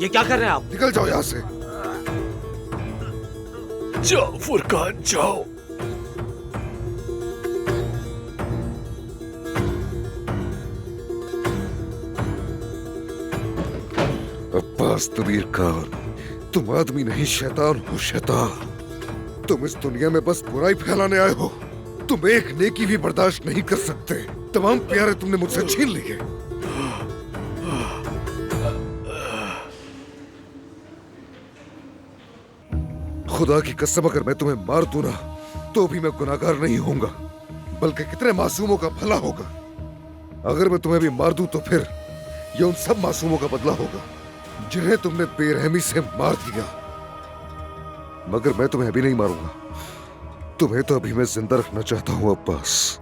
ये क्या कर रहे हैं आप? निकल जाओ यहाँ से। जाओ फुरकान जाओ। अब्बास तबीर खान, तुम आदमी नहीं शैतान हो शैतान। तुम इस दुनिया में बस बुराई फैलाने आए हो। तुम एक नेकी भी बर्दाश्त नहीं कर सकते। तमाम प्यारे तुमने मुझसे छीन लिए। खुदा की कसम अगर मैं तुम्हें मार दूं ना तो भी मैं गुनाहगार नहीं होऊंगा, बल्कि कितने मासूमों का भला होगा। अगर मैं तुम्हें भी मार दूं तो फिर ये उन सब मासूमों का बदला होगा जिन्हें तुमने बेरहमी से मार दिया। मगर मैं तुम्हें अभी नहीं मारूंगा। तुम्हें तो अभी मैं जिंदा रखना चाहता हूं अब्बास।